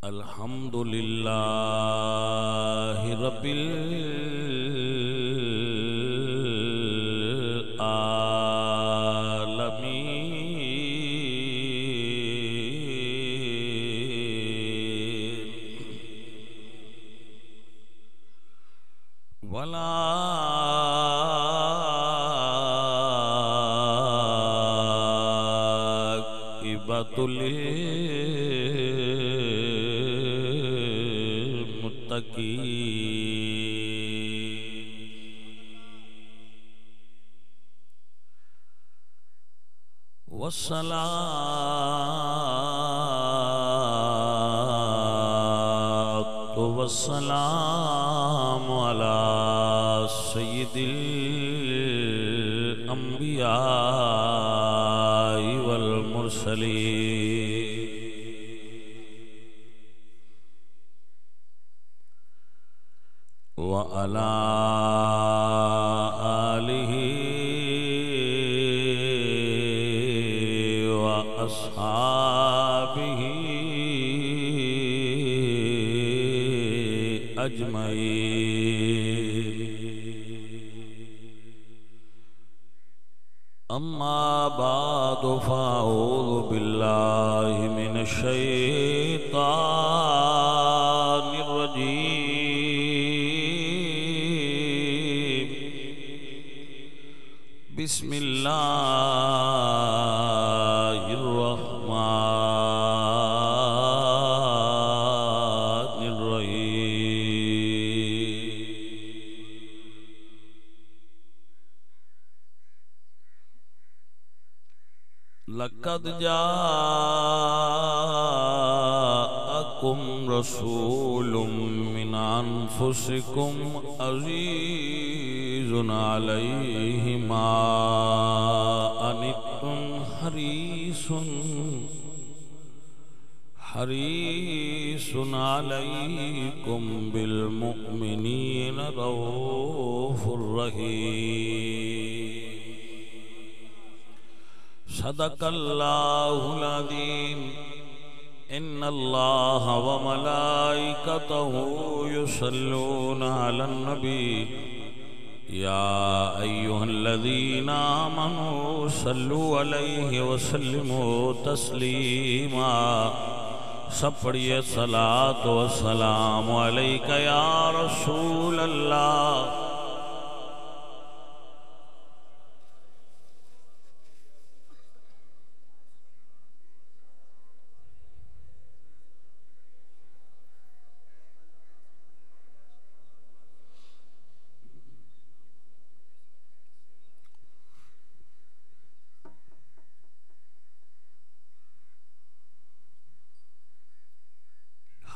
الحمد للہ رب العالمین والعاقبۃ والصلاة والسلام على سيد الأنبياء والمرسلين وعلى آله وأصحابه أجمعين أما بعد فأعوذ بالله من الشيطان الرجيم بسم الله الرحمن الرحيم لقد جاءكم رسول من أنفسكم عزيز عليه ما عنتم حريص عليكم بالمؤمنين رؤوف رحيم صدق الله العظيم إن الله وملائكته يصلون على النبي يا أيها الذين آمنوا صلوا عليه وسلموا تسليما سب پڑھیے صلاۃ و سلام علیک یا رسول اللہ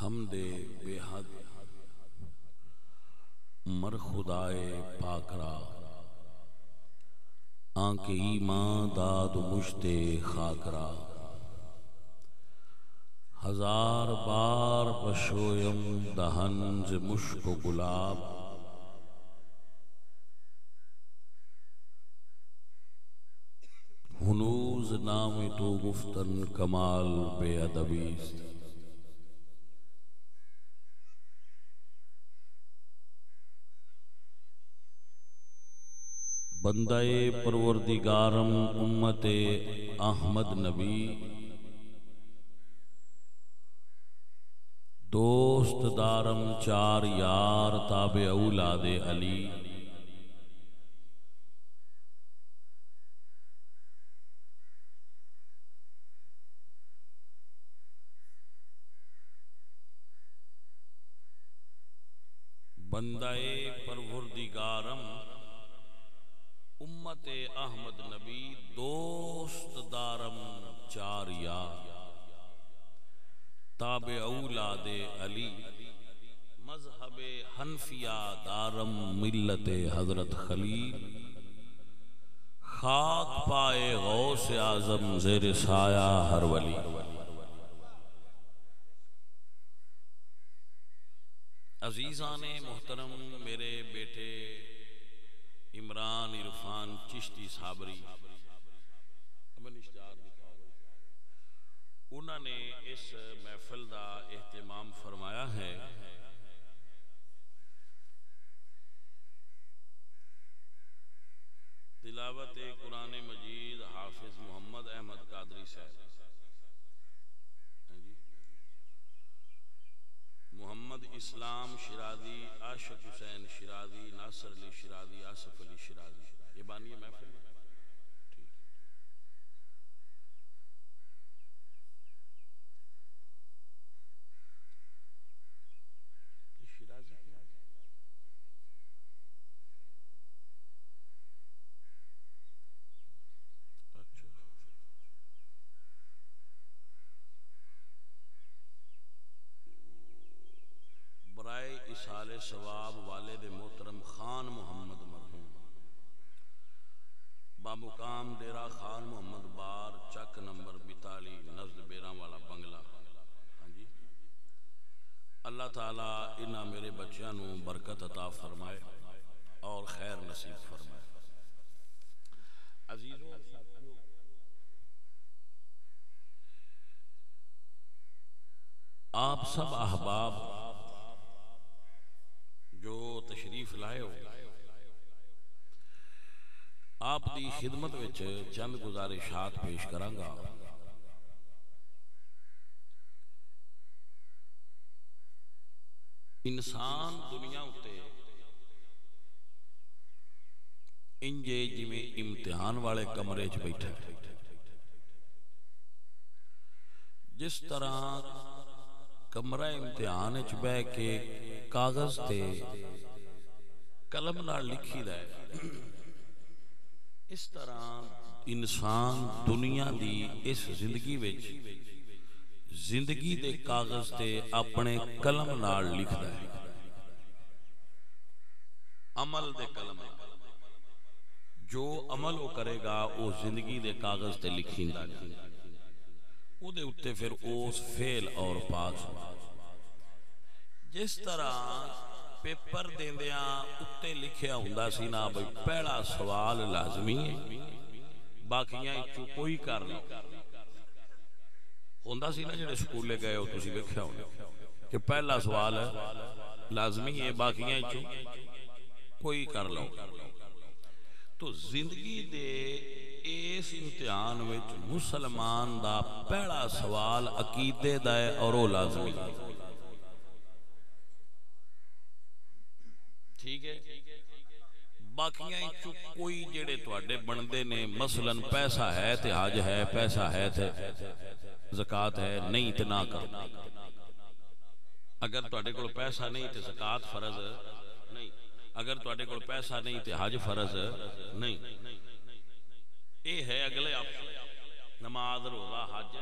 حمد بے حد مر خدائے پاک را آنکھ ایمان داد مشت خاک را ہزار بار بشویم دہن ز مشک و گلاب ہنوز نام تو گفتن کمال بے ادبی است بندہ پروردگارم امت احمد نبی دوست دارم چار یار تابع اولاد علی بندہ پروردگارم امت احمد نبی دوست دارم چار یار تابع اولاد علی مذہب حنفیہ دارم ملت حضرت خلیل خاک پائے غوث اعظم زیر سایہ ہر ولی عزیزان محترم میرے بیٹے عمران عرفان چشتی صابری انہوں نے اس محفل دا اہتمام فرمایا ہے تلاوت قرآن مجید حافظ محمد احمد قادری صاحب، محمد اسلام شیرازی، عاشق حسین شیرازی، ناصر علی شیرازی، آصف علی شیرازی، یہ بانی محفل ہے۔ برائے اصال ثواب والد محترم خان محمد مرحوم بامقام ڈیرہ خان محمد بار، چک نمبر 42، نزد بیراں والا بنگلہ۔ ہاں جی، اللہ تعالیٰ انہاں میرے بچیاں نو برکت عطا فرمائے اور خیر نصیب فرمائے۔ عزیزو ساتھیو، آپ سب احباب جو تشریف لائے ہو، آپ دی خدمت وچ چند گزارشات پیش کرانگا۔ انسان دنیا اتے انجے جویں امتحان والے کمرے چ بیٹھا ہے، جس طرح کمرہ امتحان وچ بیٹھ کے کاغذ تے قلم نال لکھی دا ہے، اس طرح انسان دنیا دی اس زندگی وچ زندگی دے کاغذ تے اپنے قلم نال لکھدا ہے، عمل دے قلم، جو عمل وہ کرے گا وہ زندگی دے کاغذ تے لکھیندا ہے، او دے اتے پھر اس فعل اور پاس۔ جس طرح پیپر دیندیاں اتے لکھیا ہوندا سی نا بھئی پہلا سوال لازمی ہے، باقیاں چوں کوئی کر لو، ہوندا سی نا جڑے سکولے گئے ہو تسی ویکھیا ہونا کہ پہلا سوال لازمی ہے، باقیاں چوں کوئی کر لو۔ تو زندگی دے اس امتحان وچ مسلمان دا پہلا سوال عقیدے دا ہے اور وہ لازمی ہے، ٹھیک ہے۔ باقیاں چوں کوئی جڑے تواڈے بندے نے، مثلا پیسہ ہے تے حج ہے، پیسہ ہے تے زکوٰۃ ہے، نہیں تے نہ کرو۔ اگر تواڈے کول پیسہ نہیں تے زکوٰۃ فرض نہیں، اگر تواڈے کول پیسہ نہیں تے حج فرض نہیں، اے ہے اگلے آپشن، نماز، روزہ، حج۔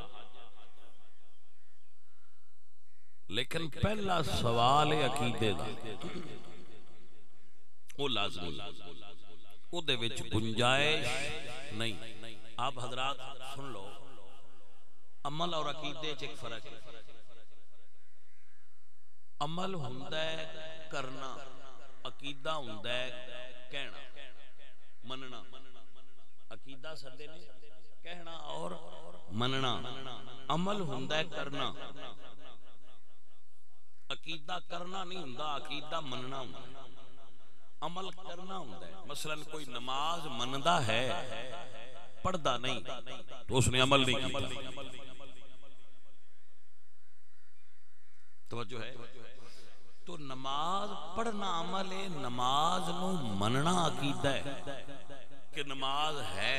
لیکن پہلا سوال ہے عقیدے دا، وہ لازمی، وہ دے وچ گنجائش نہیں۔ آپ حضرات سن لو، عمل اور عقیدے چ ایک فرق ہے۔ عمل ہوندا ہے کرنا، عقیدہ ہوندا ہے کہنا، مننا۔ عقیدہ سدے نے کہنا اور مننا، عمل ہوندا ہے کرنا۔ عقیدہ کرنا نہیں ہوندا، عقیدہ مننا ہوندا ہے، عمل کرنا ہوندا ہے۔ مثلا کوئی نماز مندا ہے پڑھدا نہیں تو اس نے عمل نہیں کیتا، توجہ ہے۔ تو نماز پڑھنا عمل ہے، نماز نو مننا عقیدہ ہے کہ نماز ہے،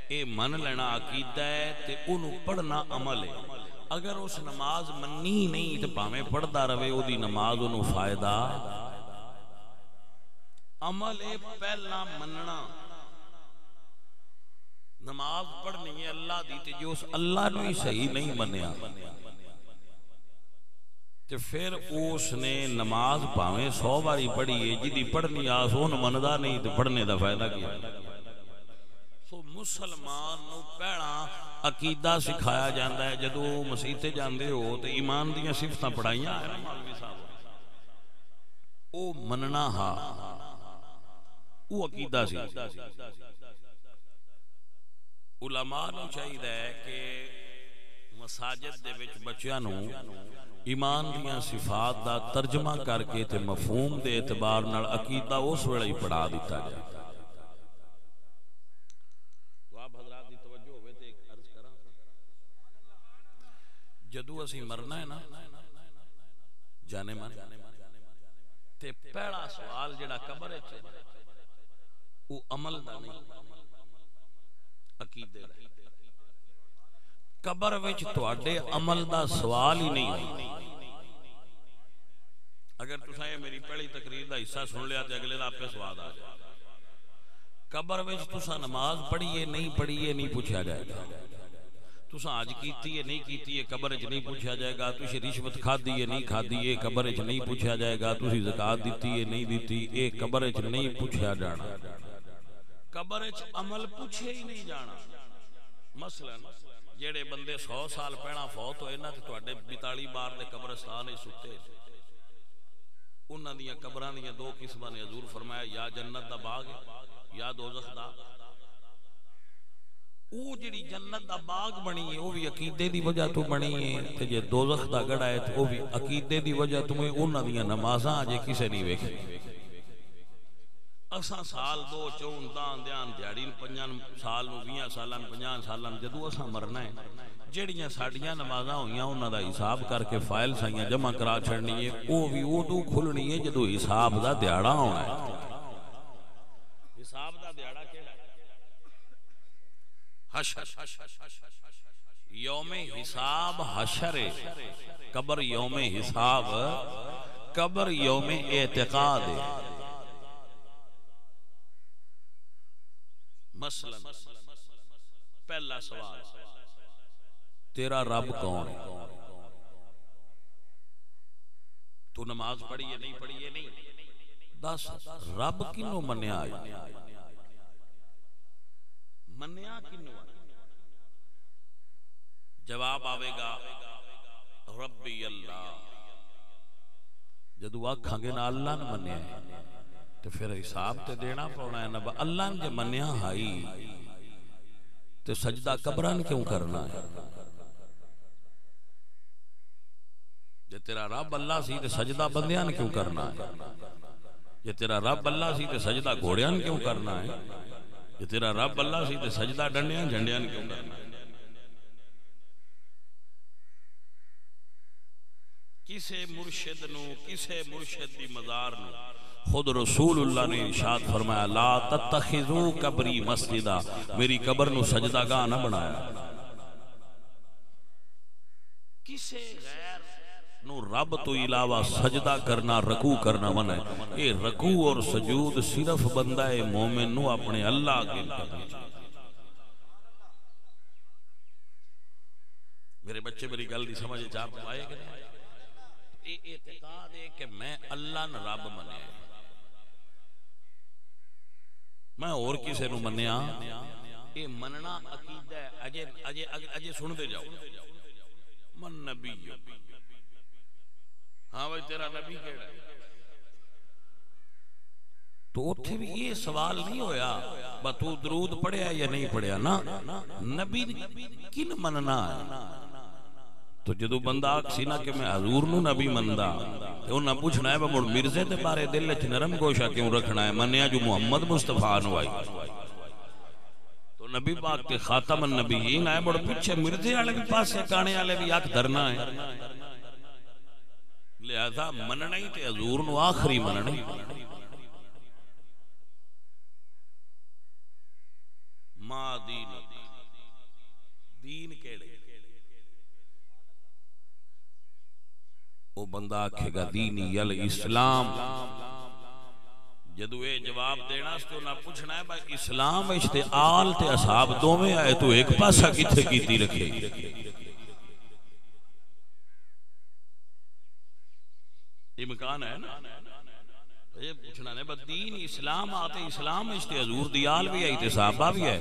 اے من لینا عقیدہ ہے تے انہوں پڑھنا عمل ہے۔ اگر اس نماز منی نہیں تو پاویں پڑھدا رہے، او دی نماز انہوں فائدہ۔ عمل ہے پہلا مننا، نماز پڑھنی ہے اللہ دی تے جو اس اللہ نو ہی صحیح نہیں منیا تے پھر اس نے نماز پاویں 100 باری پڑھی ہے، جدی پڑھنی آسون مندا نہیں تے پڑھنے دا فائدہ کیا۔ سو مسلمان نو پہلا عقیدہ سکھایا جاندہ ہے، جدو مسیحتے جاندے ہو تے ایمان دیاں صفتاں پڑھائیاں ہے مولوی صاحب، او مننا ہا، او عقیدہ سی۔ علماء نو چاہیے ہے کہ مساجد دے وچ بچیاں نو ایمان دیاں صفات دا ترجمہ کر کے تے مفہوم دے اعتبار نال عقیدہ اس ویلے ہی پڑھا دیتا جائے. تو آپ حضرات دی توجہ ہوئے تے ایک عرض کراں، جدو اسی مرنا ہے نا جانے من تے پہلا سوال جڑا قبر وچ او عمل دا نہیں عقیدے دا. قبر وچ تواڈے عمل دا سوال ہی نہیں. اگر تساں یہ میری پہلی تقریر دا حصہ سن لیا تے اگلے دا آپ پہ سوال آ جائے. قبر وچ تساں نماز پڑھیے نہیں پڑھیے نہیں پوچھا جائے گا. تساں آج کیتی ہے نہیں کیتی ہے قبر وچ نہیں پوچھا جائے گا. تسی رشوت کھادی ہے نہیں کھادی ہے قبر وچ نہیں پوچھا جائے گا. تسی زکات دیتی ہے نہیں دیتی اے قبر وچ نہیں پوچھا جانا. قبر وچ عمل پوچھے ہی نہیں جانا. مثلا جڑے بندے 100 سال پہلا فوت ہوئے نا تے تواڈے 42 بار دے قبرستان وچ ستے، انہاں دیاں قبراں دیاں دو قسماں نے حضور فرمایا یا جنت دا باغ یا دوزخ دا. او جڑی جنت دا باغ بنی ہے او بھی عقیدے دی وجہ تو بنی ہے تے جے دوزخ دا گڑھا ہے تے او بھی عقیدے دی وجہ تو. انہاں دیاں نمازاں اجے کسے نہیں ویکھی. اساں سال 2 4 دان دیان دیہڑی 5 سال 20 سالاں 50 سالاں جدوں اساں مرنا ہے جڑیاں ساڈیاں نمازاں ہوئیاں انہاں دا حساب کر کے فائل سائیاں جمع کرا چھڑنی ہے. او بھی اودوں کھلنی ہے جدوں حساب دا دیہڑا ہونا ہے. حساب دا دیہڑا کیڑا ہے؟ حشر. یوم حساب حشر ہے. قبر یوم حساب، قبر یوم اعتقاد ہے. مثلا پہلا سوال تیرا رب کون ہے؟ تو نماز پڑھی ہے نہیں پڑھی ہے نہیں دس رب کنوں منیا ہے؟ منیا کنوں؟ جواب آوے گا ربی اللہ. جدو آکھاں گے نا اللہ نے منیا ہے تو پھر حساب تے دینا پڑنا ہے نا. اللہ نے منیا ہائی تو سجدہ قبران کیوں کرنا ہے؟ جے تیرا رب اللہ سی تے سجدہ بندیاں کیوں کرنا ہے؟ جے تیرا رب اللہ سی تے سجدہ گھوڑیاں کیوں کرنا ہے؟ جے تیرا رب اللہ سی تے سجدہ ڈنڈیاں جھنڈیاں کیوں کرنا ہے؟ کسے مرشد نو کسے مرشد دی مزار نو خود رسول اللہ نے ارشاد فرمایا لا تتخذو قبری مسجدہ، میری قبر نو سجدہ گاہ نہ بنایا. کسے غیر نو رب تو علاوہ سجدہ کرنا رکوع کرنا منع ہے. اے رکوع اور سجود صرف بندہ مومن نو اپنے اللہ کے کرنا. میرے بچے میری گل دی سمجھ چاپ آئے کہ نہیں؟ اے اعتقاد ہے کہ میں اللہ نہ رب منیا، میں اور کسے نو منیا. اے مننا عقیدہ ہے. اجے سن دے جاؤ. من نبی، ہاں بھائی تیرا نبی کیڑا ہے؟ تو اتھے بھی یہ سوال نہیں ہویا با تو درود پڑھیا یا نہیں پڑھیا نا. نبی کن مننا ہے؟ تو جدو بندہ آکسی نا کہ میں حضور نو نبی مندہ تو انہاں پوچھنا ہے با مڑ مرزے تے بارے دل اچھ نرم گوشہ کیوں رکھنا ہے؟ منیا جو محمد مصطفیٰ نو آئی تو نبی پاک کے خاتم النبیین آئے. مڑ پچھے مرزے آلے بھی پاس سے کانے آلے بھی آکھ دھرنا ہے. لہذا مننا ہی تے حضور نو آخری مننا ہی. ما دین دین کیڑے وہ بندہ آکھے گا دینی الاسلام. جدو اے جواب دینا اس تو نہ پوچھنا ہے بھائی اسلام اشتے آل تے اصحاب دو میں آئے تو ایک پاسا کتھے کیتی رکھے. امکان ہے نا یہ پوچھنا ہے بس دین اسلام آتے اسلام اشتے حضور دیال بھی آئی تے صحابہ بھی ہے.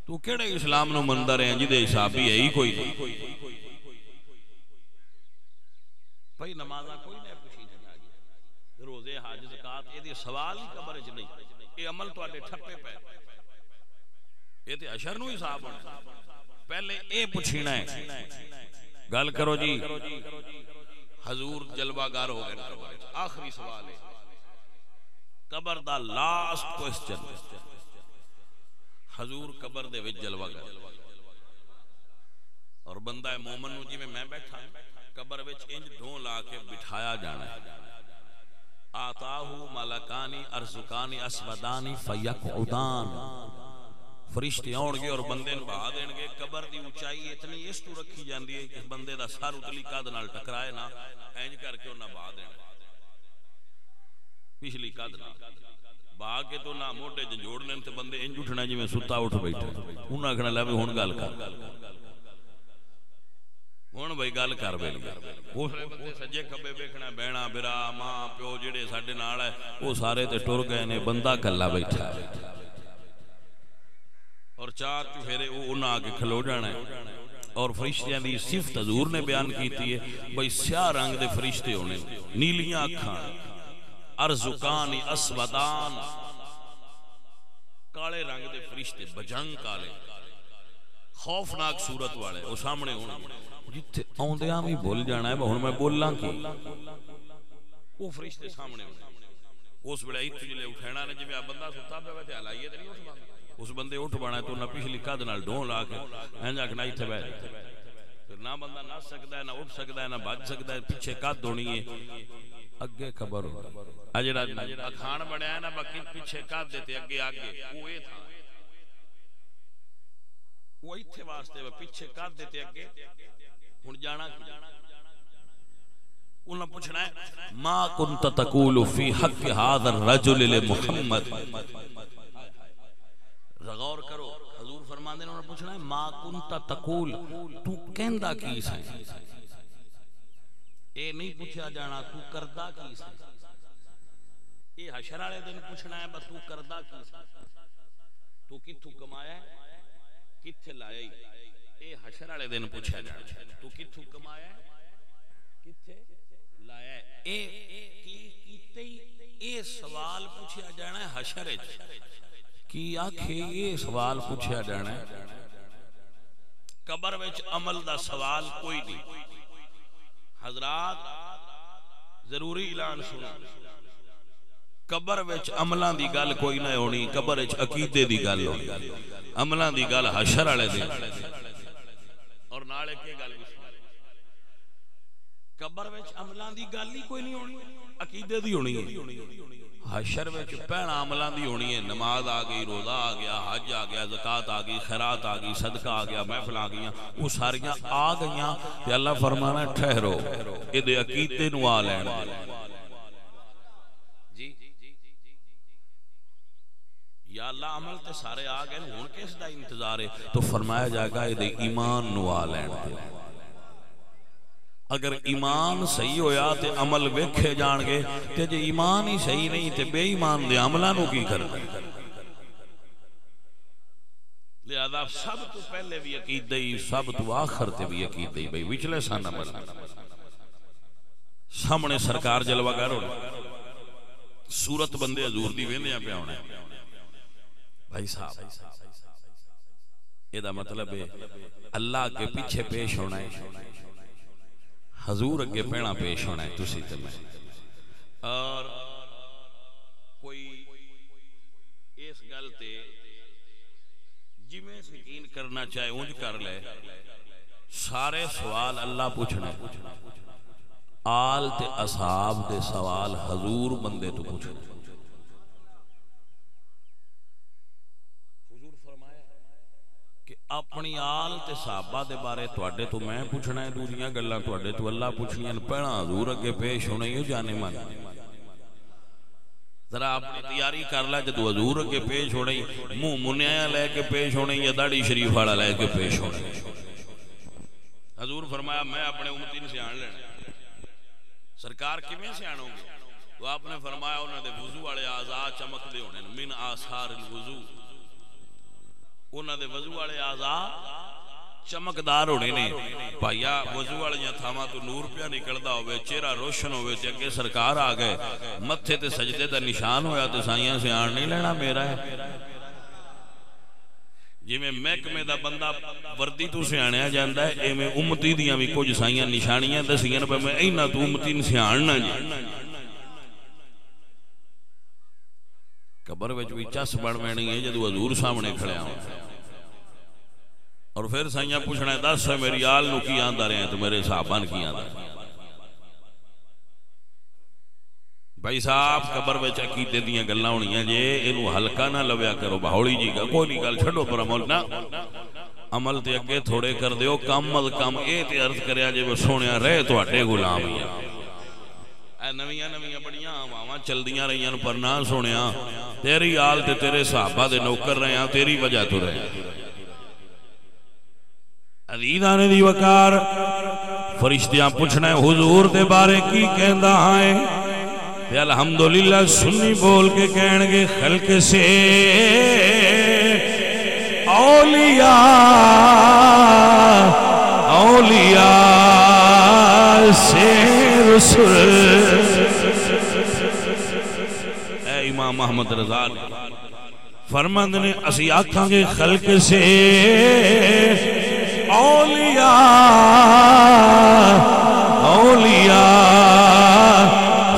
تو کیڑے اسلام نو مندر ہیں جدے حسابی ہے ہی کوئی نہیں. بھائی نمازہ کوئی نہیں پوچھی جانا گیا روزے حج زکات یہ دی سوال ہی قبر وچ نہیں. یہ عمل تواڈے ٹھپے پے یہ تے حشر نو حساب ہونا. پہلے اے پوچھنا ہے گل کرو جی حضور جلوہ گار ہو گئے آخری سوال ہے قبر دا لاسٹ کوسچن حضور قبر دے وچ جلوہ گار اور بندہ مومن نو جی میں بیٹھا قبر وچ انج ڈھوں لا کے بٹھایا جانا ہے آتاہو ملکانی ارزقانی اسودانی فیقعدان فرشتے آن گے اور بندے نو بہا دین گے قبر دی اونچائی اتنی اس تو رکھی جاندی ہے کہ بندے دا سر اتلی قد نال ٹکرائے نا اینج کر کے انہاں بہا دین پچھلی قد نال بہا کے تو نہ موٹے جنجوڑ لین تے بندے انج اٹھنا جی میں ستا اٹھ بیٹھے انہاں کہنا لے ہن گل کر ہن بھائی گل کر بیٹھ اس بندے سجے کھبے ویکھنا بہنا برا ماں پیو جڑے ساڈے نال ہے وہ سارے تے ٹر گئے نے بندہ کلا بیٹھا ہے اور چار چفیرے انہاں آگے کھلو جانا ہے اور فرشتیاں دی صفت حضور نے بیان کیتی ہے بھئی سیاہ رنگ دے فرشتے ہونے نیلیاں اکھاں ارزقان اسودان کالے رنگ دے فرشتے بجنگ کالے خوفناک صورت والے وہ سامنے ہونے جتھے آوندیاں بھی بھول جانا ہے ہن میں بولاں کی وہ فرشتے سامنے ہونے اس ویلے ایتھے جلے اٹھنا نے جویں بندہ ستا پیا تے ہلائیے تے نہیں اٹھدا اس بندے اٹھ بنا ہے تو نہ پچھلی قد نال ڈھوں لا کے اینج آکھنا ایتھے بیٹھ پھر نہ بندہ نہ سکدا ہے نہ اٹھ سکدا ہے نہ بچ سکدا ہے پیچھے قد ہونی ہے اگے خبر ہو اا جڑا اکھان بنیا ہے نا باقی پیچھے قد دیتے اگے وہ اے تھا وہ ایتھے واسطے پیچھے قد دیتے اگے ہن جانا انہاں پوچھنا ہے ما کنت تقول فی حق هذا الرجل لمحمد غور کرو حضور فرماندے نے انہوں نے پوچھنا ہے ما کنت تقول تو کہندا کی سی اے نہیں پوچھا جانا تو کردا کی سی اے حشر والے دن پوچھنا ہے بس تو کردا کی سی تو کتھوں کمایا ہے کتھے لایا اے حشر والے دن پوچھا جانا تو کتھوں کمایا ہے کتھے لایا اے کیتے اے سوال پوچھا جانا ہے حشر وچ کی آکھے یہ سوال پوچھا جانا ہے قبر وچ عمل دا سوال کوئی نہیں حضرات ضروری اعلان سنا قبر وچ عملاں دی گل کوئی نہ ہونی قبر وچ عقیدے دی گل ہونی عملاں دی گل حشر والے دن اور نال ایک گل بھی قبر وچ عملاں دی گل ہی کوئی نہیں ہونی عقیدے دی ہونی ہے حشر وچ پہلا عملاں دی ہونی ہے نماز آ گئی روزہ آ گیا حج آ گیا زکات آ گئی خیرات آ گئی صدقہ آ گیا محفل آ گئیاں وہ ساریاں آ گئیاں تے اللہ فرمانا ٹھہرو اے دے عقیدے نو آ لین جی یا اللہ عمل تے سارے آ گئے ہن کس دا انتظار ہے تو فرمایا جائے گا اے دے ایمان نو آ لین اگر ایمان صحیح ہویا تے عمل ویکھے جان گے تے جے ایمان ہی صحیح نہیں تے بے ایمان دے عملاں نو کی کرنا لہذا سب تو پہلے بھی عقیدہ ہی سب تو آخر تے بھی عقیدہ ہی بھئی وچلے سان عمل سامنے سرکار جلوہ گر ہونا صورت بندے حضور دی ویندیاں پہ ہونا بھائی صاحب یہ دا مطلب ہے اللہ کے پیچھے پیش ہونا ہے حضور اگے پینا پیش ہونا ہے تسی تے میں اور کوئی اس گل تے جویں یقین کرنا چاہے اونج کر لے سارے سوال اللہ پوچھنا آل تے اصحاب دے سوال حضور بندے تو پوچھنا اپنی آل تے صحابہ دے بارے تواڈے تو میں پوچھنا ہے دوسریاں گلاں تواڈے تو اللہ پوچھنیاں پہلا حضور اگے پیش ہونا ہی جانے من ذرا اپنی تیاری کر لے جدو حضور اگے پیش ہونا ہی منہ منیا لے کے پیش ہونا یا داڑھی شریف والا لے کے پیش ہونا حضور فرمایا میں اپنے امتی نے سیان لینا سرکار کیویں سیانو گے تو آپ نے فرمایا انہاں دے وضو والے اعضاء چمک دے ہونے من آثار الوضو انہاں دے وضو والے اعضاء چمکدار ہونے نے بھائیا وضو والیاں تھاواں تو نور پیا نکلدا ہوے چہرہ روشن ہوے تے اگے سرکار آ گئے متھے تے سجدے دا نشان ہویا تے سائیاں سیان نہیں لینا میرا ہے جی میں محکمے دا بندہ وردی تو سیاںیا جاندا ہے ایویں امتی دیاں بھی کچھ سائیاں نشانیاں دسیاں پہ میں اینا تو امتی نوں سیاںنا جی قبر وچ بھی چس بن وینی ہے جدوں حضور سامنے کھڑیا ہوں اور پھر سائیاں پوچھنا ہے دس میری آل نو کی آندا رہے ہیں تو میرے صحابہ نے کی آندا بھائی صاحب قبر وچ عقیدے دیاں گلاں ہونیاں جے اینو ہلکا نہ لویا کرو باہولی جی کا کوئی نہیں گل چھڈو پر عمل نہ عمل تے اگے تھوڑے کر دیو کم از کم اے تے عرض کریا جے وہ سونیا رہے تواڈے غلام ہی اے نویاں نویاں بڑیاں ہواواں چلدیاں رہیاں پر نہ سونیا تیری آل تے تیرے صحابہ دے نوکر رہے ہیں تیری وجہ تو رہے عزیزاں دی وقار فرشتیاں پوچھنا ہے حضور دے بارے کی کہندا ہے تے الحمدللہ سنی بول کے کہن گے خلق سے اولیاء اولیاء سے رسول اے امام محمد رضا فرماند نے اسی آکھاں گے خلق سے اولیاء اولیاء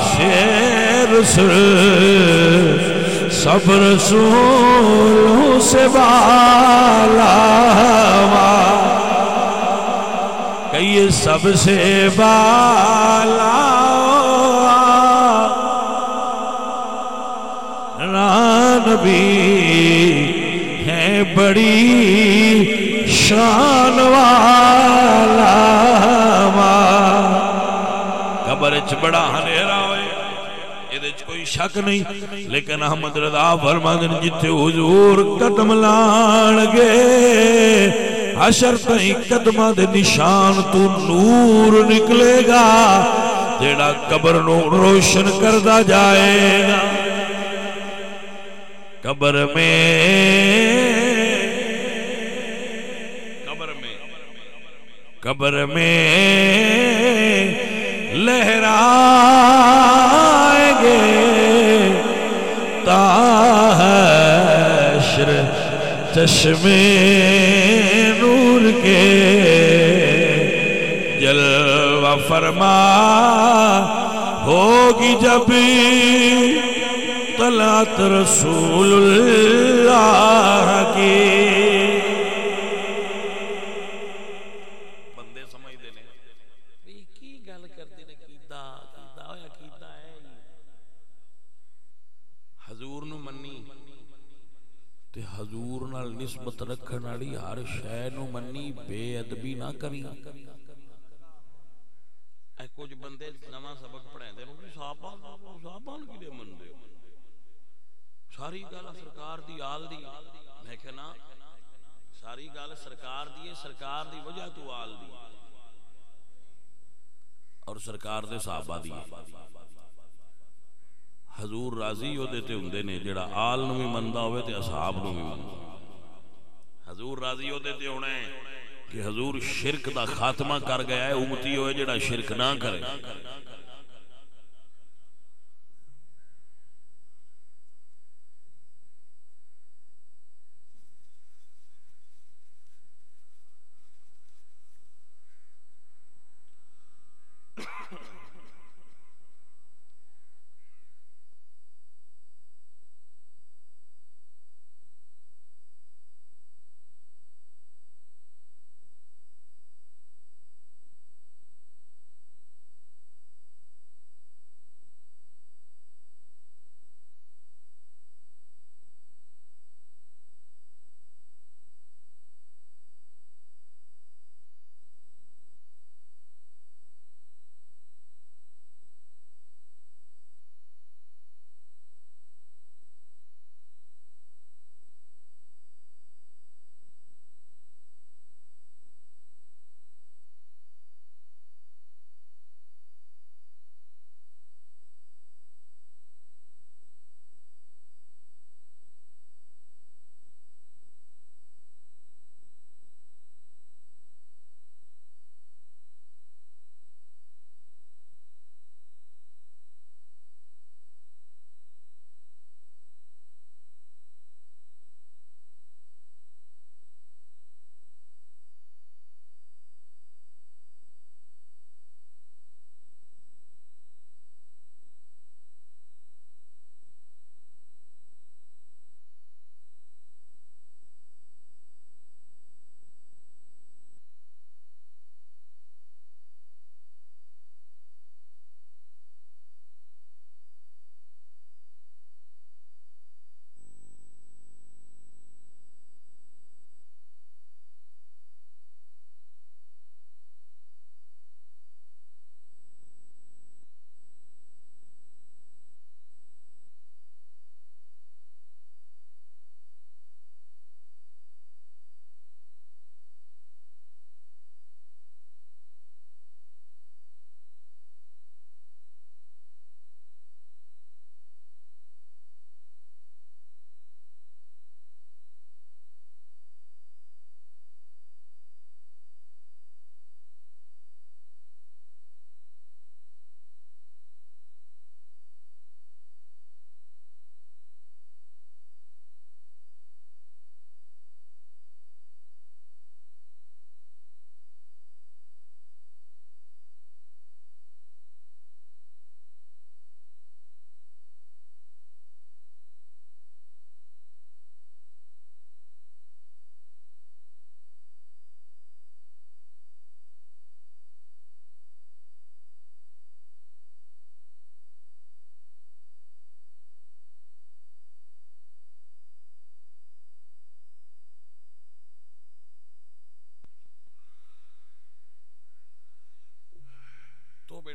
سے رسول سب رسولوں سے بالا کہ سب سے بالا نبی ہے بڑی شان والا قبر چ بڑا ہنیرا ہوئے یہ کوئی شک نہیں لیکن احمد رضا فرماندن جتھے حضور قدم لان گے حشر تائیں قدمہ دے نشان تو نور نکلے گا جیڑا قبر نو روشن کردہ جائے گا قبر میں لہرائیں گے حشر چشمے نور کے جلوہ فرما ہوگی جب طلعت رسول اللہ کی بندے سمجھ دے نے کی گل کرتے نے کیدا ہویا کیدا ہے حضور نو منی تے حضور نال نسبت رکھن والی ہر شے نو منی بے ادبی نہ کری اے کچھ بندے نواں سبق پڑھاندے نے صحابہ نو کیڑے مندے ساری گل سرکار دی آل دی میں کہنا ساری گل سرکار دی ہے سرکار دی وجہ تو آل دی اور سرکار دے صحابہ دی حضور راضی ہو دیتے ہوندے نے جڑا آل نو بھی مندا ہوئے تے اصحاب نو بھی مندا حضور راضی ہو دیتے ہونے کہ حضور شرک دا خاتمہ کر گیا ہے امتی ہوئے جڑا شرک نہ کرے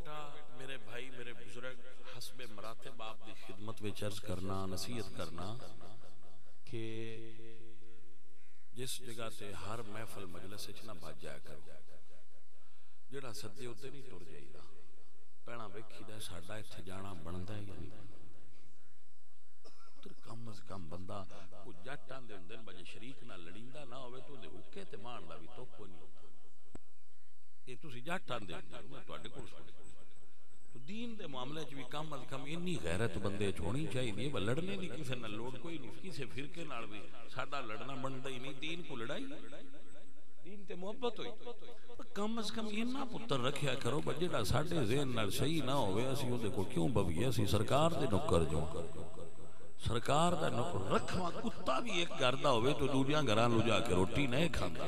بیٹا میرے بھائی میرے بزرگ حسب مراتب آپ دی خدمت وچ عرض کرنا نصیحت کرنا کہ جس جگہ تے ہر محفل مجلس وچ نہ بھج جایا کرو جڑا سدے اوتے نہیں ٹر جائیدا پہنا ویکھیدا ساڈا ایتھے جانا بندا ہے یا نہیں تے کم از کم بندہ کو جٹاں دے ہوندے بجے شریک نال لڑیندا نہ ہوے تو دے اوکے تے مارن دا وی تو کوئی نہیں اے تسی جٹاں دے میں تواڈے کول تو دین دے معاملے چ بھی کم از کم اتنی غیرت بندے چ ہونی چاہیے وہ لڑنے دی کسے نال لوڑ کوئی نہیں کسے فرقے نال بھی ساڈا لڑنا بندا ہی نہیں دین کو لڑائی دین تے محبت ہوئی کم از کم اتنا پتر رکھیا کرو جڑا ساڈے ذہن نال صحیح نہ ہوے اسی اودے کول کیوں بویے اسی سرکار دے نوکر جو سرکار دا نوکر رکھواں کتا بھی ایک گھر دا ہوے تو دوجیاں گھراں لو جا کے روٹی نہیں کھاندا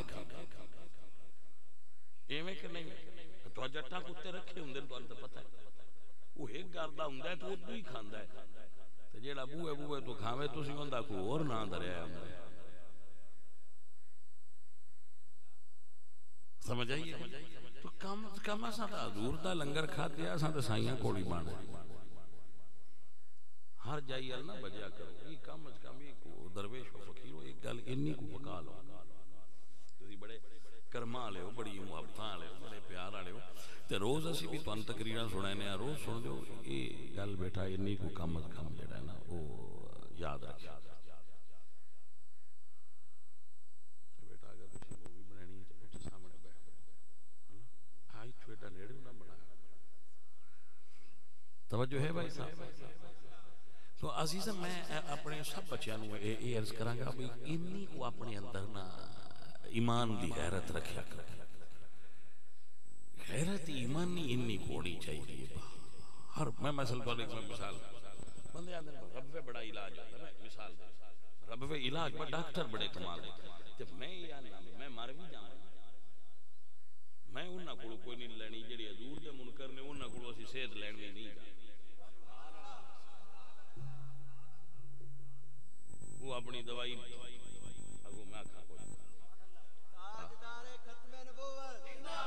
ایویں کہ نہیں تو جٹا کتے رکھے ہوندے تو تے پتہ ہے وہ ایک گھر دا ہوندا ہے تو وہ ہی کھاندا ہے تے جیڑا بوئے تو کھاوے تسی ہوندا کوئی اور نہ دریا ہوندا سمجھ آئیے تو کم اساں تے حضور دا لنگر کھاتے اساں تے سائیاں کوڑی بانے ہر جائی ال نہ بجیا کرو یہ کم از کم ایک درویش و فقیر ہو ایک گل انی کو پکا لو تسی بڑے کرما والے ہو بڑی محبتاں والے ہو بڑے پیار والے ہو تے روز اسی بھی تانوں تقریراں سنانے ہیں روز سن جو یہ گل بیٹا انی کو کم از کم جڑا ہے نا وہ یاد رکھیا بیٹا اگر کسی مووی بنانی ہے تو سامنے بیٹھ آئی چھوٹا نیڑے نہ بنایا توجہ ہے بھائی صاحب تو عزیزاں میں اپنے سب بچیاں نوں یہ عرض کراں گا بھئی انی کو اپنے اندر نا ایمان دی غیرت رکھیا کر غیرت ایمانی انی کو ہونی چاہیے ہر میں مثلا ایک مثال بندے آندے ربوے بڑا علاج ہوتا ہے مثال ربوے علاج میں ڈاکٹر بڑے کمال تے میں یا میں مر بھی جاواں میں انہاں کول کوئی نہیں لینی جڑی حضور دے منکر نے انہاں کول اسی صحت لین بھی نہیں وہ اپنی دوائی اگوں میں کھا کوئی تاجدار ختم نبوت زندہ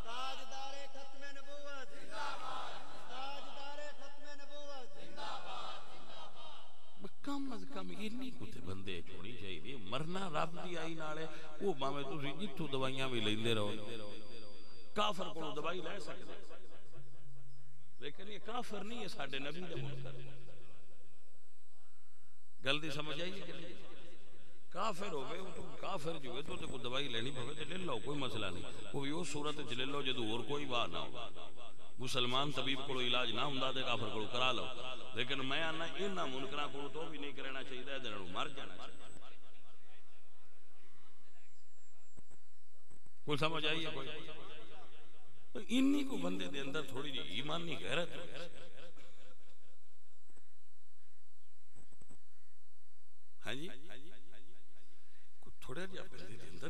باد تاجدار ختم نبوت زندہ باد تاجدار ختم نبوت زندہ باد کم از کم اتنی کتے بندے چھوڑی چاہیے مرنا رب دی آئی نالے وہ باویں تسی جتھوں دوائیاں بھی لیندے رہو کافر کولوں دوائی لے سکدے لیکن یہ کافر نہیں ہے ساڈے نبی دے منکر گل دی سمجھ آئی کہ نہیں کافر ہوئے تو کافر جو ہے تو تے کوئی دوائی لینی پوے تے لے لو کوئی مسئلہ نہیں کوئی وہ صورت وچ لے لو جدوں اور کوئی واہ نہ ہو مسلمان طبیب کولو علاج نہ ہوندا تے کافر کولو کرا لو لیکن میں آنا انہاں منکراں کولو تو بھی نہیں کرنا چاہیے تے نال مر جانا چاہیے کوئی سمجھ آئی ہے کوئی انی کو بندے دے اندر تھوڑی جی ایمانی غیرت ہے ہاں جی تھوڑا جہا بندے دے اندر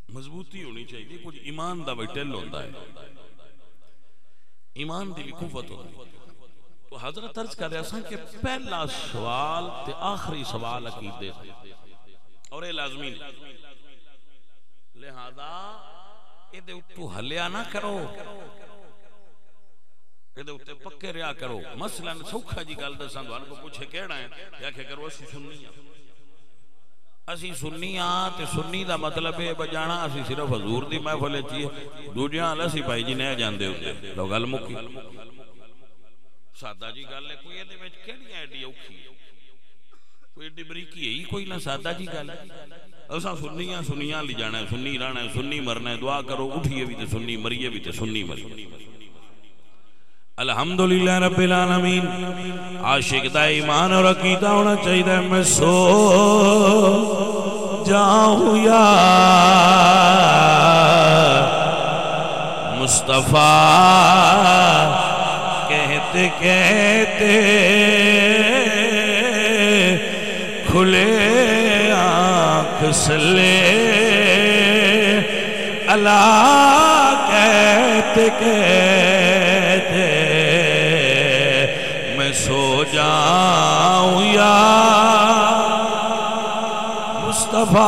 مضبوطی ہونی چاہیے کچھ ایمان دا وٹل ہوتا ہے ایمان دی بھی قوت ہوتی ہے تو حضرت عرض کر رہا سا کہ پہلا سوال تے آخری سوال عقیدے اور یہ لازمی لہذا یہ دے اتو ہلیا نہ کرو کہ اتے پکے رہا کرو مثلا سوکھا جی گل دساں تھانوں کو پوچھے کہڑا ہے یا کہ کرو اسی سنی ہاں اسی سنی ہاں تے سنی دا مطلب ہے بجانا اسی صرف حضور دی محفل وچ دوجیاں اسی بھائی جی نہیں جاندے ہوندے لو گل مکی سادہ جی گل ہے کوئی ایدے وچ کیڑی ایڈی اوکھی کوئی ایڈی بریکی ہے ہی کوئی نہ سادہ جی گل اساں سنیاں لی جانا ہے سنی رہنا ہے سنی مرنا ہے دعا کرو اٹھیے بھی تے سنی مریے بھی تے سنی مری الحمدللہ رب العالمین عاشق دا ایمان اور عقیدہ ہونا چاہیے میں سو جاؤں یا مصطفیٰ کہتے کہتے کھلے آنکھ سلے اللہ کہتے کہتے میں سو جاؤں یا مصطفیٰ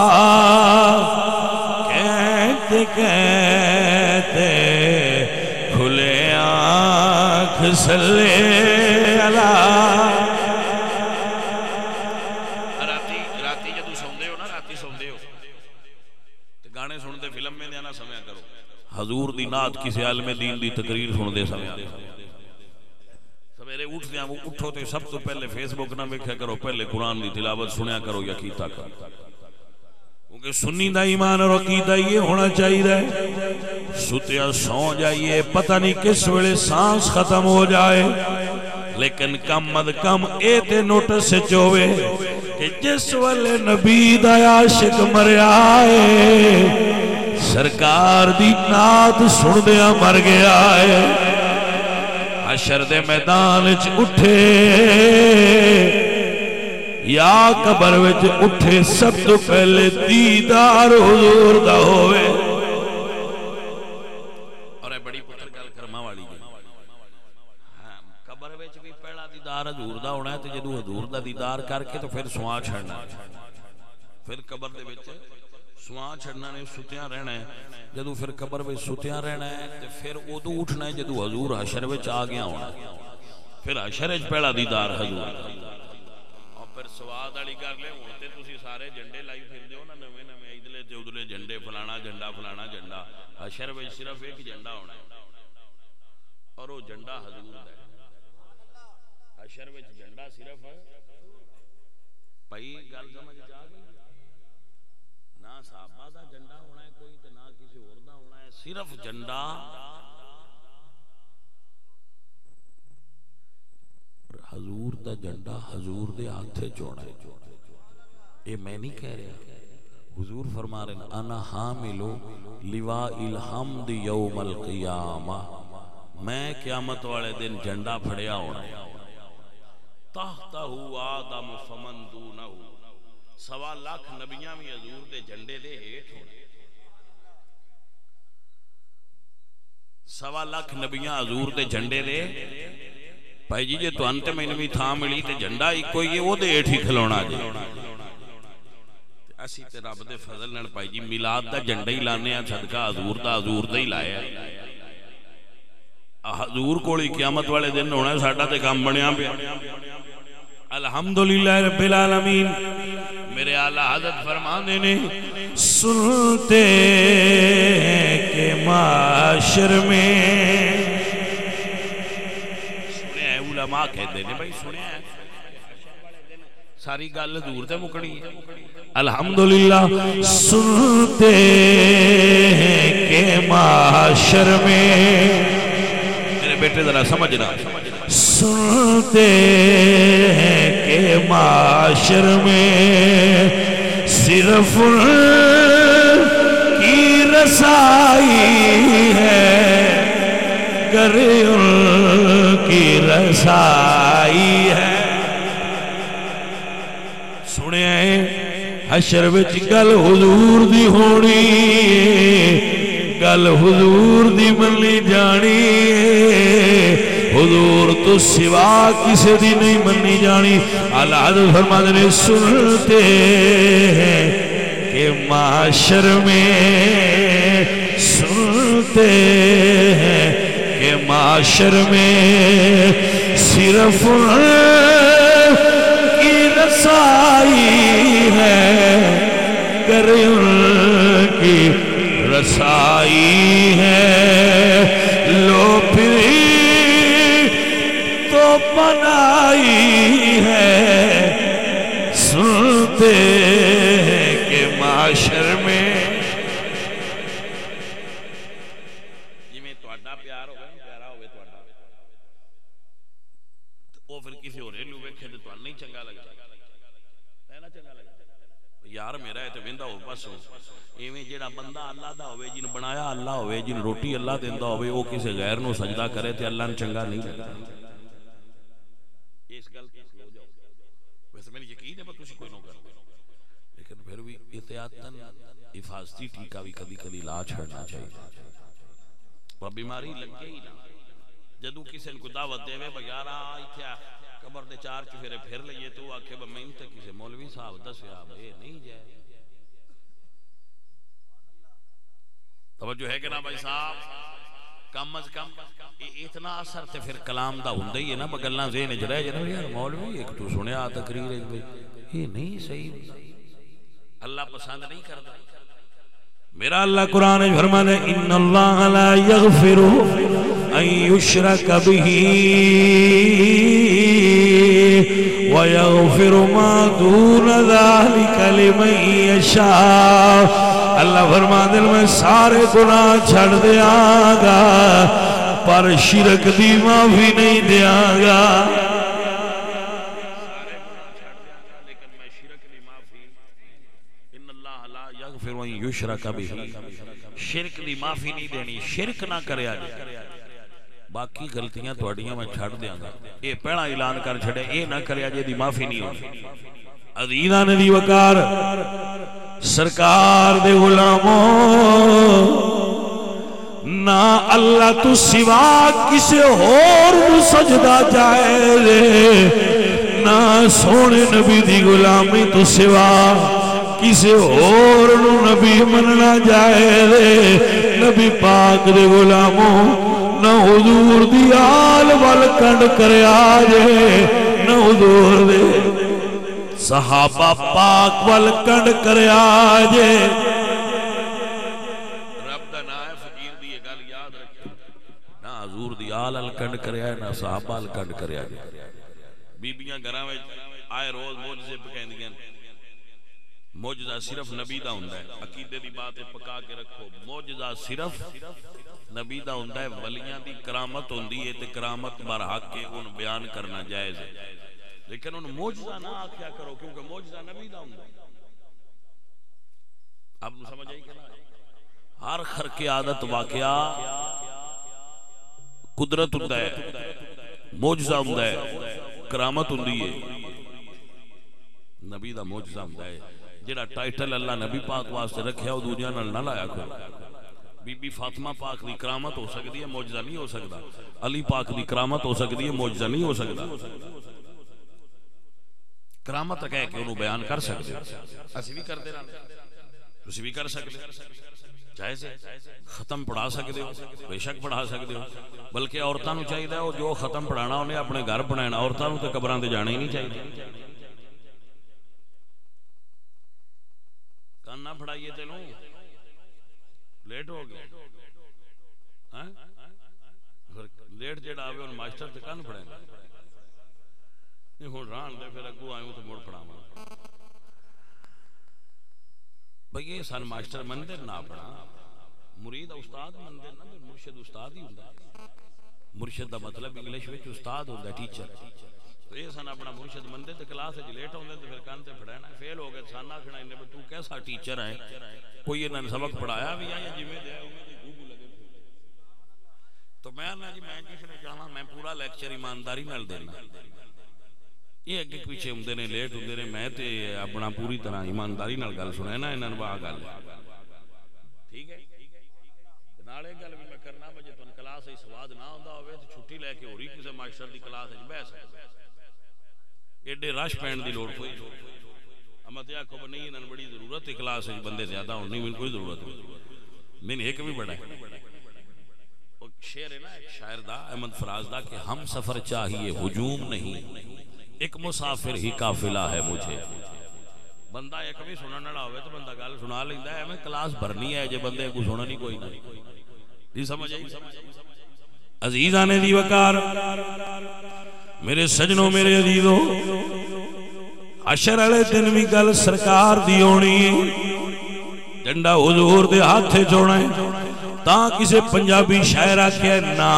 کہتے کہتے تے کھلے آنکھ صلی اللہ. راتی جدو سوندے ہو نا، راتی سوندے ہو تے گانے سنتے فلم میں نہ سمیا کرو. حضور دی نعت کسی عالم دین دی تقریر سن دے سمیا. سویرے اٹھدے ہیں اٹھو تے سب تو پہلے فیس بک نہ ویکھیا کرو، پہلے قرآن دی تلاوت سنیا کرو یا کیتا کرو. کیونکہ سنی دا ایمان اور عقیدہ یہ ہونا چاہیے. ستیا سو جائیے، پتہ نہیں کس ویلے سانس ختم ہو جائے، لیکن کم از کم اے تے نوٹس سے چوے کہ جس ویلے نبی دا عاشق مریا ہے، سرکار دی نعت سن دیا مر گیا ہے. حشر دے میدان وچ اٹھے یا قبر وچ اٹھے، سب تو پہلے دیدار حضور دا ہوئے. اور اے بڑی پتر گل کرما والی جی، قبر وچ بھی پہلا دیدار حضور دا ہونا ہے. تے جدوں حضور دا دیدار کر کے تو پھر سواں چھڑنا، پھر قبر دے وچ سواں چھڑنا نے، ستیاں رہنا ہے. جدو پھر قبر وچ ستیاں رہنا ہے تے پھر ادو اٹھنا ہے جدو حضور حشر وچ آ گیا ہونا. پھر حشر وچ پہلا دیدار حضور. اور پھر سواد والی گل ہے، ہن تے تسی سارے جھنڈے لائی پھردے ہو نا، نویں نویں ادھرے تے ادھرے جھنڈے، فلانا جھنڈا فلانا جھنڈا. حشر وچ صرف ایک جھنڈا ہونا ہے اور وہ جھنڈا حضور دا ہے. حشر وچ جھنڈا صرف بھائی گل سمجھ آ گئی. نہ صحابہ دا جھنڈا ہونا ہے کوئی تے نہ کسی اور دا ہونا ہے، صرف جھنڈا حضور دا جھنڈا حضور دے ہاتھ چونا ہے. یہ میں نہیں کہہ رہا، حضور فرما رہے ہیں انا حامل لواء الحمد یوم القیامہ، میں قیامت والے دن جھنڈا پھڑیا ہونا. تحتہ آدم فمن دونہ، 1.25 لاکھ نبیاں بھی حضور دے جھنڈے دے ہیٹھ ہونے. 1.25 لاکھ نبیاں حضور دے جھنڈے دے. بھائی جی جے تو انت میں نوی تھا ملی تے جھنڈا ہی کوئی ہے وہ دے ہیٹھ ہی کھلونا جی. اسی تے رب دے فضل نال بھائی جی میلاد دا جھنڈا ہی لانے ہیں، صدقہ حضور دا ہی لایا. حضور کولی قیامت والے دن ہونا ہے، ساڈا تے کام بنیا پیا. الحمدللہ رب العالمین. میرے اعلیٰ حضرت فرمانے نے سنتے کہ معاشر میں، سنے ہیں علماء کہتے ہیں بھائی سنے ہیں ساری گل حضور تے مکنی ہے. الحمدللہ سنتے کہ معاشر میں، میرے بیٹے ذرا سمجھنا، سنتے ہیں کہ معاشر میں صرف کی رسائی ہے، گر ان کی رسائی ہے. سنے ہیں حشر وچ گل حضور دی ہونی، گل حضور دی منی جانی، حضور تو سوا کسی دی نہیں منی جانی. اعلیٰ حضرت فرماتے ہیں سنتے ہیں کہ معاشر میں، سنتے ہیں کہ معاشر میں صرف کی رسائی ہے، گر ان کی رسائی ہے. لو پھر تو بنائی ہے، سنتے ہیں کہ معاشر میں. جی میں تہاڈا پیار ہوگا پیارا ہوئے تہاڈا، وہ پھر کسی اور لو ویکھے تے تہاڈا نہیں چنگا لگدا، ہے نا چنگا لگدا یار میرا ہے تے ویندا ہو بس. ایویں جیڑا بندہ اللہ دا ہوئے، جن بنایا اللہ ہوئے، جن روٹی اللہ دیندا ہوئے، وہ کسی غیر نو سجدہ کرے تے اللہ نے چنگا نہیں لگدا. اس گل تے سو جاؤ. ویسے میری یقین ہے تسی کوئی نہ کرو، لیکن پھر بھی احتیاطاً حفاظتی ٹیکا بھی کبھی کبھی لا چھڑنا چاہیے. وہ بیماری لگے ہی نہ. جدوں کسی کو دعوت دے وے یار ایتھے قبر دے 4 چفیرے پھر لئیے تو آکھے میں تے کسی مولوی صاحب دسیا اے نہیں جائے. توجہ ہے کہ نا بھائی صاحب؟ کم از کم اتنا اثر تے پھر کلام دا ہوندا ہی ہے نا گلاں ذہن وچ رہ جاندے یار مولوی ایک تو سنیا تقریر یہ نہیں صحیح اللہ پسند نہیں کرتا میرا اللہ قرآن فرماتا ہے ان اللہ لا یغفر ان یشرک بہ ویغفر ما دون ذلک لمن یشاء اللہ فرماتا ہے میں سارے گناہ چھڑ دیاں گا پر شرک دی معافی نہیں دیاں گا یشرک بہ شرک دی معافی نہیں دینی شرک نہ کریا جائے باقی غلطیاں تواڈیاں میں چھڑ دیاں گا اے پہلا اعلان کر چھڑے اے نہ کریا جے دی معافی نہیں ہونی عزیزاں دی وقار سرکار دے غلاموں نہ اللہ تو سوا کسے اور نو سجدہ جائے نہ سونے نبی دی غلامی تو سوا کسی اور نو نبی مننا جائے دے نبی پاک دے غلاموں نہ حضور دی آل والکنڈ کرے آجے نہ حضور دے صحابہ پاک والکنڈ کرے آجے رب دا نائے فقیر دی گل یاد رکھے نہ حضور دی آل والکنڈ کرے آجے نہ صحابہ والکنڈ کرے آجے بیبیاں گھراں میں آئے روز موجزے پکیندگیں موجزہ صرف نبی دا ہوندہ ہے عقیدے دی باتیں پکا کے رکھو موجزہ صرف نبی دا ہوندہ ہے ولیاں دی کرامت ہوندی ہے تے کرامت برحق کے ان بیان کرنا جائز ہے لیکن ان موجزہ نہ آکھیا کرو کیونکہ موجزہ نبی دا ہوندہ ہے آپ نے سمجھ آئی کہ ہر خرق عادت واقعہ قدرت ہوندہ ہے موجزہ ہوندہ ہے کرامت ہوندی ہے نبی دا موجزہ ہوندہ ہے جڑا ٹائٹل اللہ نبی پاک واسطے رکھیا وہ دنیا نال نہ لایا کرو بی بی فاطمہ پاک دی کرامت ہو سکتی ہے معجزہ نہیں ہو سکتا علی پاک دی کرامت ہو سکتی ہے معجزہ نہیں ہو سکتا کرامت کہہ کے انہوں بیان کر سکتے اسی بھی کرتے رہتے اسی بھی کر سکتے چاہے سے ختم پڑھا سکتے ہو بے شک پڑھا سکتے ہو بلکہ عورتاں نو چاہیے ہو جو ختم پڑھانا انہیں اپنے گھر بنانا عورتاں نو تے قبراں تے جانا ہی نہیں چاہیے نہ پڑھائیے تینوں لیٹ ہو گیا لیٹ جڑا آوے ان ماسٹر تے کن پڑھے نہیں ہون ران دے پھر اگو آئے ہوں تو موڑ پڑھا بھئی یہ سن ماسٹر مندر نہ پڑھا مرید استاد مندر نہ مرشد استاد ہی ہوندہ مرشد دا مطلب انگلیش وچ استاد ہوندہ ٹیچر تو یہ سن اپنا مرشد مندے تے کلاس ہے لیٹ ہوندے تو پھر کان تے پڑھائنا فیل ہو گئے سانا کھڑا انہیں تو کیسا ٹیچر ہے کوئی انہیں سبق پڑھایا بھی ہے یا جی میں دے تو میں نے جی میں کسی نے جانا میں پورا لیکچر ایمانداری نال دینا یہ اگے پیچھے ہوندے نے لیٹ ہوندے نے میں تے اپنا پوری طرح ایمانداری نال گل سنے نا انہاں با گل ٹھیک ہے نالے گل بھی میں کرنا مجھے تو کلاس ہی سواد نہ ہوندا ہوے تے چھٹی لے کے ہوری کسے ماسٹر دی کلاس وچ بیٹھ سکدا ایڈے رش پین دی لوڑ کوئی اما تے آکھو نہیں انہاں بڑی ضرورت ہے کلاس وچ بندے زیادہ ہون نہیں کوئی ضرورت نہیں میں ایک بھی بڑا ہے شعر ہے نا ایک شاعر دا احمد فراز دا کہ ہم سفر چاہیے ہجوم نہیں ایک مسافر ہی قافلہ ہے مجھے بندہ ایک بھی سنن والا ہوئے تو بندہ گل سنا لیندا ہے میں کلاس بھرنی ہے جے بندے کو سننا نہیں کوئی نہیں جی سمجھ آئی عزیزاں دی وقار میرے سجنوں میرے عزیزوں حشر والے دن بھی گل سرکار دی ہونی جھنڈا حضور دے ہاتھ چونا ہے تاں کسے پنجابی شاعر آکھیا نا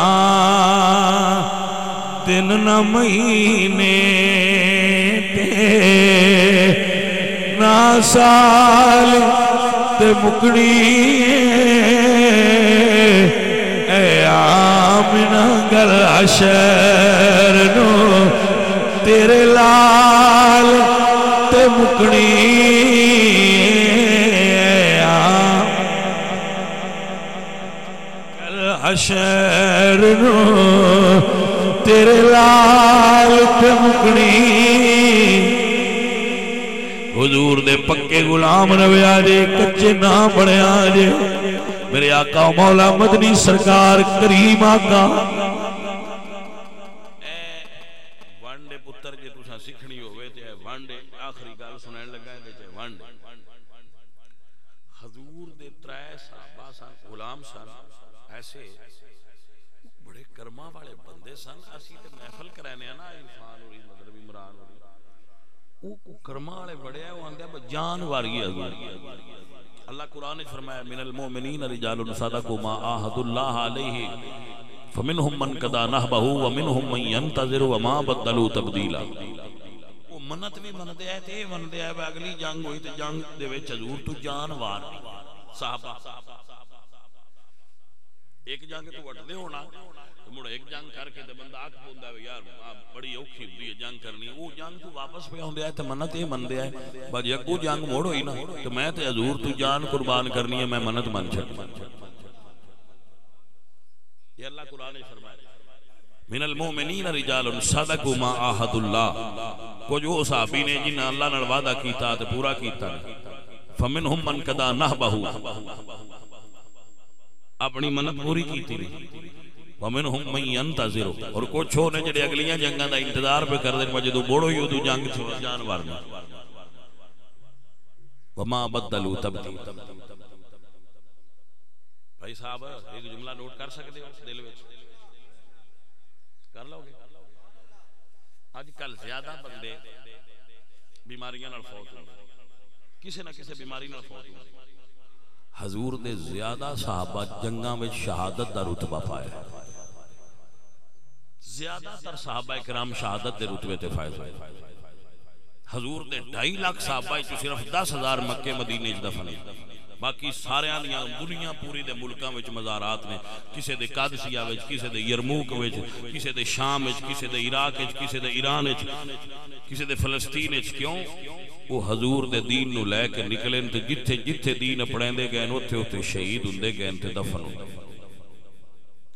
دن نہ مہینے تے نہ سال تے مکڑی اے آمنہ گل حشر نو تیرے لال تے مکڑی حشر نو تیرے لال تے مکڑی حضور دے پکے غلام رویا جے کچے نہ بڑیا جے میرے آقا مولا مدنی سرکار کریم آقا وانڈے پتر جے تساں سکھنی ہوئے تے وانڈے آخری گل سنین لگا ہے تے وانڈے حضور دے ترائے صحابہ سن غلام سن ایسے بڑے کرما والے بندے سن اسی تے محفل کرانے نا عرفان اور مطلب عمران او کو کرما والے بڑے ہیں وہ آندے جان واری حضور اللہ قرآن نے فرمایا من المؤمنین رجال صدقوا ما عاهدوا الله علیہ فمنهم من قضى نحبه ومنهم من ينتظر وما بدلوا تبدیلا وہ منت بھی مندے ہے تے مندے ہے اگلی جنگ ہوئی تے جنگ دے وچ حضور تو جان وار صحابہ ایک جنگ تو وٹدے ہونا مڑ ایک جنگ کر کے تے بندہ آکھ پوندا ہے یار بڑی اوکھی ہوندی ہے جنگ کرنی وہ جنگ تو واپس پہ ہوندے ہے تے منت یہ مندے ہے باجی اگو جنگ موڑ ہوئی نا تے میں تے حضور تو جان قربان کرنی ہے میں منت من چھٹ یہ اللہ قرآن نے فرمایا من المؤمنین رجال صدقوا ما عاهدوا اللہ کچھ وہ صحابی نے جنہاں اللہ نال وعدہ کیتا تے پورا کیتا فمنهم من قضى نحبه اپنی منت پوری کیتی نہیں ومنهم من ينتظر اور کچھ ہو نے جڑے اگلیاں جنگاں دا انتظار پہ کر دے جدوں بوڑو ہی ادو جنگ چھوڑ جان وارنا وما بدلوا تبدیلا بھائی صاحب ایک جملہ نوٹ کر سکتے ہو دل وچ کر لو گے آج کل زیادہ بندے بیماریاں نال فوت ہوندے کسے نہ کسے بیماری نال فوت ہوندے حضور دے زیادہ صحابہ جنگاں وچ شہادت دا رتبہ پایا زیادہ تر صحابہ کرام شہادت دے رتبے تے فائز ہوئے حضور دے 2.5 لاکھ صحابہ چ صرف 10,000 مکے مدینے وچ دفن باقی سارے دیاں دنیا پوری دے ملکاں وچ مزارات نے کسے دے قادسیہ وچ کسے دے یرموک وچ کسے دے شام وچ کسے دے عراق وچ کسے دے ایران وچ کسے دے فلسطین وچ کیوں وہ حضور دے دین نو لے کے نکلے تے جتھے جتھے دین اپڑیندے گئے اوتھے اوتھے شہید ہوندے گئے تے دفن ہوندے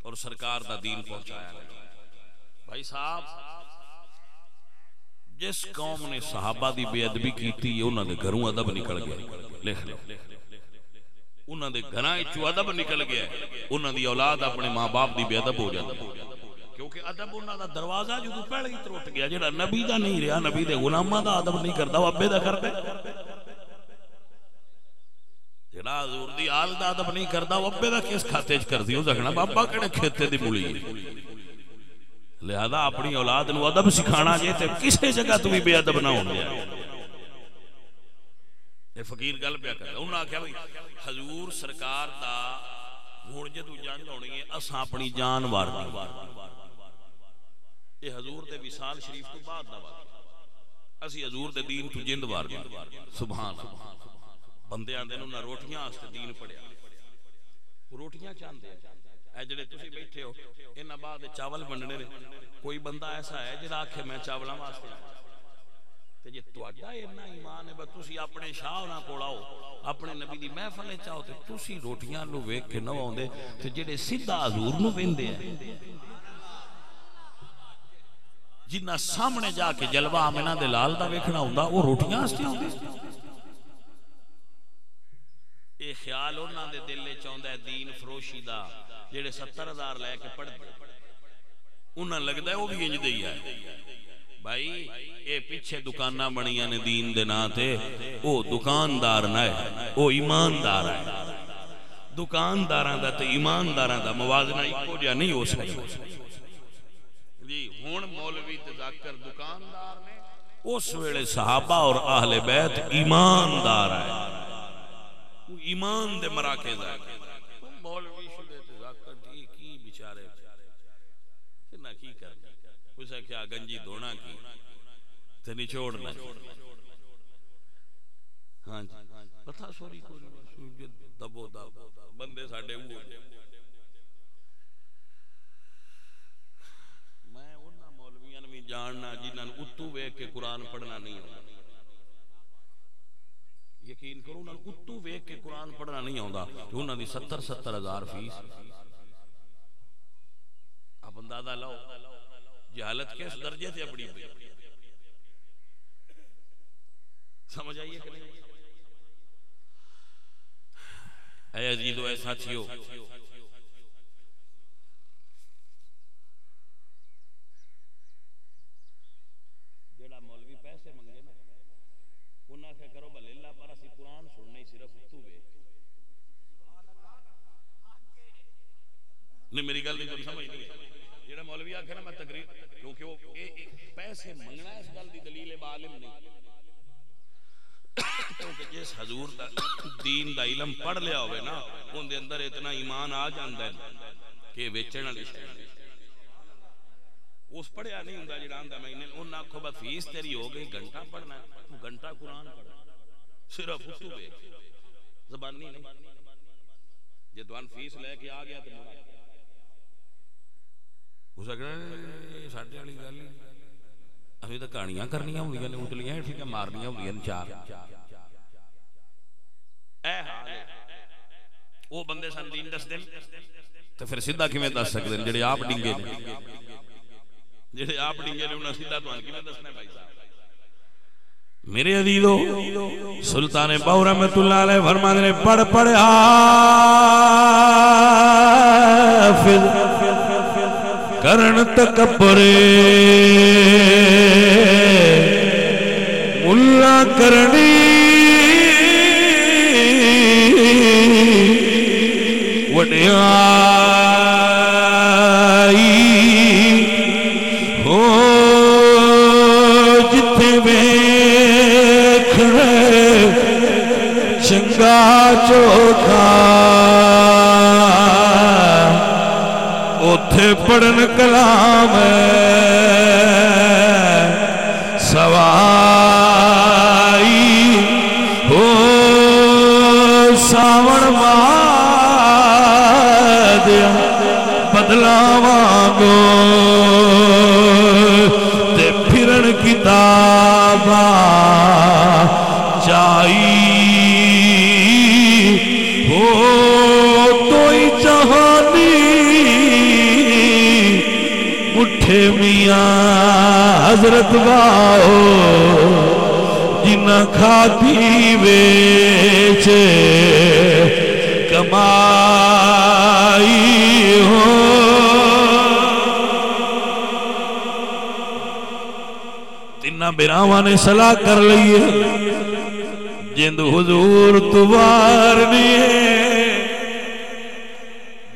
اور سرکار دا دین پہنچایا بھائی صاحب جس قوم نے صحابہ دی بے ادبی کیتی انہاں دے گھروں ادب نکل گیا لکھ لو انہاں دے گھراں وچوں ادب نکل گیا انہاں دی اولاد اپنے ماں باپ دی بے ادب ہو جاندی کیونکہ ادب انہاں دا دروازہ جدوں پہلے ہی ترٹ گیا جڑا نبی دا نہیں رہیا نبی دے غلاماں دا ادب نہیں کردا وہ ابے دا کردے جڑا حضور دی آل دا ادب نہیں کردا وہ ابے دا کس کھاتے وچ کردی او دکھنا بابا کہڑے کھیتے دی مولی لہذا اپنی اولاد نو ادب سکھانا جے تے کسے جگہ تو بھی بے ادب نہ ہون دیا یہ فقیر گل پیا کردا انہاں آکھیا بھئی حضور سرکار دا ہن جدوں جنگ ہونی ہے اساں اپنی جان وارنی یہ حضور دے وصال شریف تو بعد دا واقعہ اسی حضور دے دین تو جند وارنی سبحان اللہ بندے آندے انہاں روٹیاں واسطے دین پڑھیا روٹیاں چاندے اے جڑے تسی بیٹھے ہو انہاں بعد چاول بننے نے کوئی بندہ ایسا ہے جڑا آکھے میں چاولاں واسطے تے جے تہاڈا اتنا ایمان ہے بس تسی اپنے شاہ ہونا کول آؤ اپنے نبی دی محفل وچ آؤ تے تسی روٹیاں نو ویکھ کے نہ آوندے تے جڑے سیدھا حضور نو ویندے ہیں جنہ سامنے جا کے جلوہ آمنہ دے لال دا ویکھنا ہوندا وہ روٹیاں واسطے ہوندے یہ خیال انہاں دے دل وچ آوندا ہے دین فروشی دا جڑے 70,000 لے کے پڑھ دے انہاں لگدا ہے وہ بھی انج دے ہی ہے بھائی اے پیچھے دکاناں بنیاں نے دین دے نا تے او دکاندار نہ ہے او ایماندار ہے دکانداراں دا تے ایمانداراں دا موازنہ اکو جہا نہیں ہو سکتا جی ہن مولوی تے ذاکر دکاندار نے اس ویلے صحابہ اور اہل بیت ایماندار ہے ایمان دے مراکز ہے مولوی شدے تے ذاکر دی کی بیچارے نہ کی کرنا اسے کیا گنجی دھونا کی تے نچوڑنا ہاں جی پتہ سوری کو دبو دبو بندے ساڈے وہ میں انہاں مولویاں بھی جاننا جنہاں اتو ویکھ کے قرآن پڑھنا نہیں ہوتا یقین کرو انہاں اتو ویکھ کے قرآن پڑھنا نہیں ہوندا انہاں دی 70,000 فیس آپ اندازہ لاؤ جہالت کس درجے تے اپنی پئی سمجھ آئیے کہ نہیں اے عزیزو اے ساتھیو، جیڑا مولوی پیسے منگے نا انہاں کہ کرو بھلے اللہ پر اسی قرآن سننے صرف تو وے نہیں، میری گل نہیں سمجھ نہیں جیڑا مولوی آکھے نا میں تقریر، کیونکہ وہ پیسے منگنا اس گل دی دلیل عالم نہیں، کیونکہ جس حضور دا دین دا علم پڑھ لیا ہوئے نا ان دے اندر اتنا ایمان آ جاندہ ہے کہ ویچن والی شے اس پڑھیا نہیں ہوندا جڑا آندا میں ان آکھو بس فیس تیری ہو گئی گھنٹہ پڑھنا ہے تو گھنٹہ قرآن پڑھنا صرف اس تو زبانی نہیں جے دوان فیس لے کے آ گیا تو مراد اس اگر ساڈے والی گل ابھی تو کہانیاں کرنیاں ہوندیاں نے اتلیاں ٹھیک ہے مارنیاں ہوندیاں نے چار اے حال وہ بندے سن دین دس دن تو پھر سیدھا کیویں دس سکدے جڑے آپ ڈنگے نے جڑے آپ ڈنگے نے انہاں سیدھا تہاں کیویں دسنا بھائی صاحب میرے عزیزو سلطان باو رحمت اللہ علیہ فرماتے نے پڑھ پڑھ حافظ کرن تکبر ملا کرنی وڈیائی ہو جتھے ویکھنے چنگا چوکھا اوتھے پڑھن کلام سوائی ہو ساون مادیا بدلا وانگو تے پھرن کتاباں چائی ہو توئی چہانی اٹھے میاں حضرت باؤ جنہ کھاتی ویچ کمائی ہو تینہ براواں نے صلاح کر لئیے جند حضور توار نہیں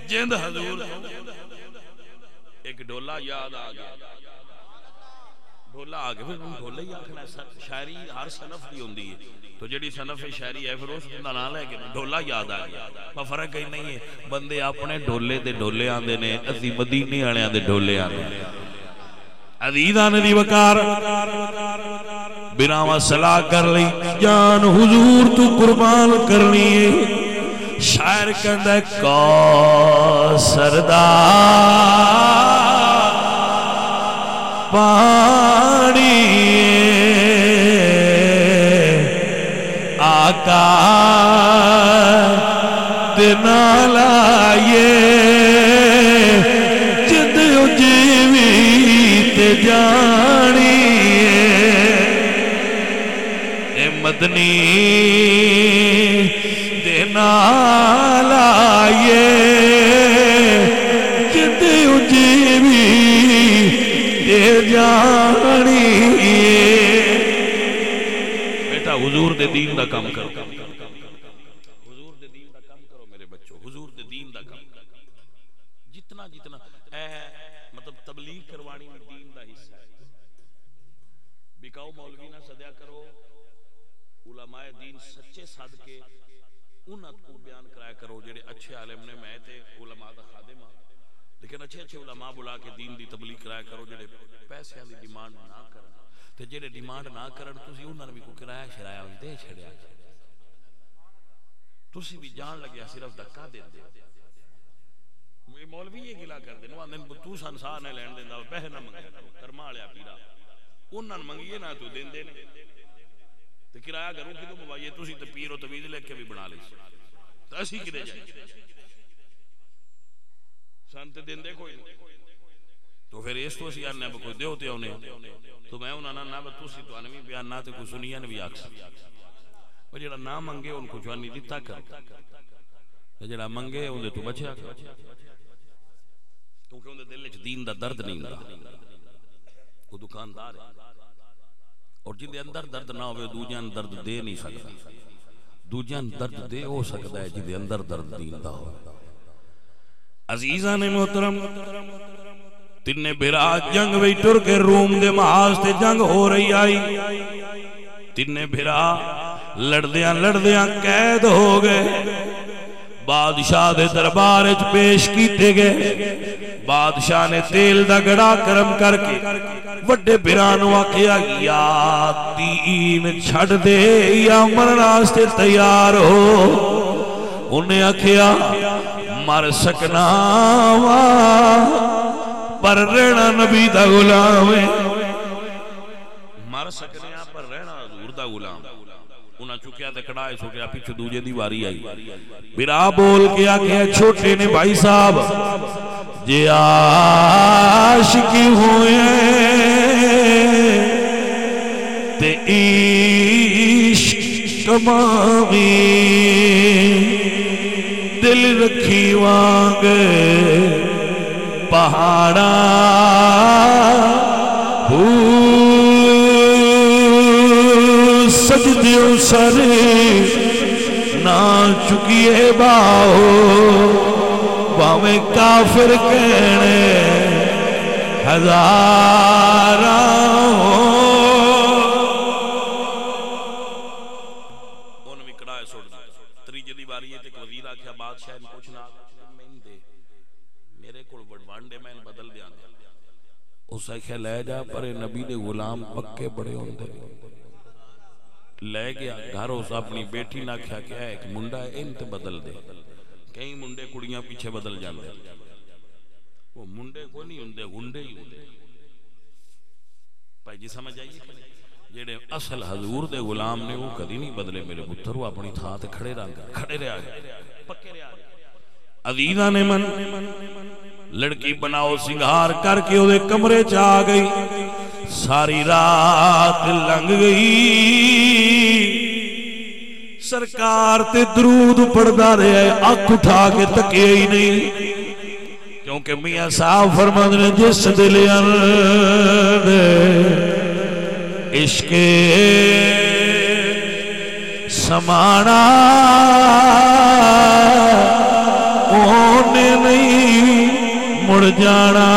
جند حضور ایک ڈھولا یاد آگیا ڈھولا آگیا پھر ڈھولا ہی آکھنا شاعری ہر صنف دی ہوندی ہے تو جڑی صنف شاعری ہے پھر اس کا نام لے کے ڈھولا یاد آگیا پر فرق کہیں نہیں ہے بندے اپنے ڈھولے دے ڈھولے آندے نے اسی مدینے آنے آندے ڈھولے آندے عزیزان دی وقار بنا صلاح کر لی جان حضور تو قربان کرنی ہے شاعر کہندہ کوثر دا پانی آقا دنا لائے جد جیوی تے جانی اے مدنی دنا لائے جد جیوی تے جانی بیٹا حضور دے دین دا کام کرو حضور دے دین دا کام کرو میرے بچوں حضور دے دین دا کام کرو جتنا جتنا مطلب تبلیغ کروانی میں دین دا حصہ ہے بکاؤ مولوی نہ صدیا کرو علماء دین سچے صادقے انہاں کو بیان کرایا کرو جڑے اچھے عالم نے میں تے علماء دا خادم ہاں لیکن اچھے اچھے علماء بلا کے دین دی تبلیغ کرایا کرو جڑے پیسے دی ڈیمانڈ نہ کرن تے جڑے ڈیمانڈ نہ کرن تسی انہاں نوں بھی کو کرایہ شرایا دے چھڑیا تسی بھی جان لگیا صرف دھکا دے دے مولوی یہ گلا کر دے نو آندے تو سنسار نہ لین دیندا پیسے نہ منگے کرما والیا پیرا انہاں نوں منگیے نہ تو دیندے نے تے کرایہ کرو کدوں موائے تسی تے پیر و تویز لے کے بھی بنا لے تے اسی کدے جائے سن تے دیندے کوئی نہیں تو پھر اس تو اسی آنے کوئی دیو تے اونے تو میں انہاں نہ تسی تو انوی بیان نہ تے کوئی سنیا نے بھی آکھ وہ جڑا نہ منگے ان کو جوانی دیتا کر جڑا منگے اندے تو بچیا کیونکہ اندے دل وچ دین دا درد نہیں ہوندا وہ دکاندار ہے اور جن دے اندر درد نہ ہوئے دوجیاں درد دے نہیں سکتا دوجیاں درد دے ہو سکتا ہے جن دے اندر درد دین دا ہو عزیزان محترم تین بھرا جنگ وی ٹر کے روم دے محاذ تے جنگ ہو رہی آئی تین بھرا لڑدیاں قید ہو گئے بادشاہ دے دربار وچ پیش کیتے گئے بادشاہ نے تیل دا گڑا کرم کر کے وڈے بھرانو آکھیا یا دین چھڑ دے یا مرنا واسطے تیار ہو انہیں آکھیا مر سکنا وا پر رہنا نبی دا غلام ہے مر سکنے پر رہنا حضور دا غلام انہاں چکیا تے کڑائے سو گیا پیچھے دوجے دی واری آئی برا بول کے آکھیا چھوٹے نے بھائی صاحب جے عاشقی ہوئے تے عشق کماوی دل رکھی وانگ پہاڑا سجدیوں سر نہ چکیے باؤ باویں کافر کہنے ہزاراں انہوں بھی کڑائے سوڑ دی تری جدی باری ہے تک وزیر آکھیا بادشاہ ان کچھ نہ دے میرے کو وانڈے میں بدل دیا اس آکھیا لے جا پر نبی دے غلام پکے بڑے ہوندے لے گیا گھر اس اپنی بیٹی نہ کیا کیا ہے ایک منڈا ہے انت بدل دے کئی منڈے کڑیاں پیچھے بدل جاندے وہ منڈے کو نہیں ہوندے گنڈے ہی ہوندے بھائی جی سمجھ آئیے جیڑے اصل حضور دے غلام نے وہ کدی نہیں بدلے میرے پتر وہ اپنی تھا تے کھڑے رہا پکے رہا عزیزہ نے من لڑکی بناؤ سنگھار کر کے وہ کمرے چاہ گئی ساری رات لنگ گئی سرکار تے درود پڑھدا رہے آنکھ اٹھا کے تکیے ہی نہیں کیونکہ میاں صاحب فرماتے ہیں جس دل اندر عشق سمانا اونے نہیں مڑ جانا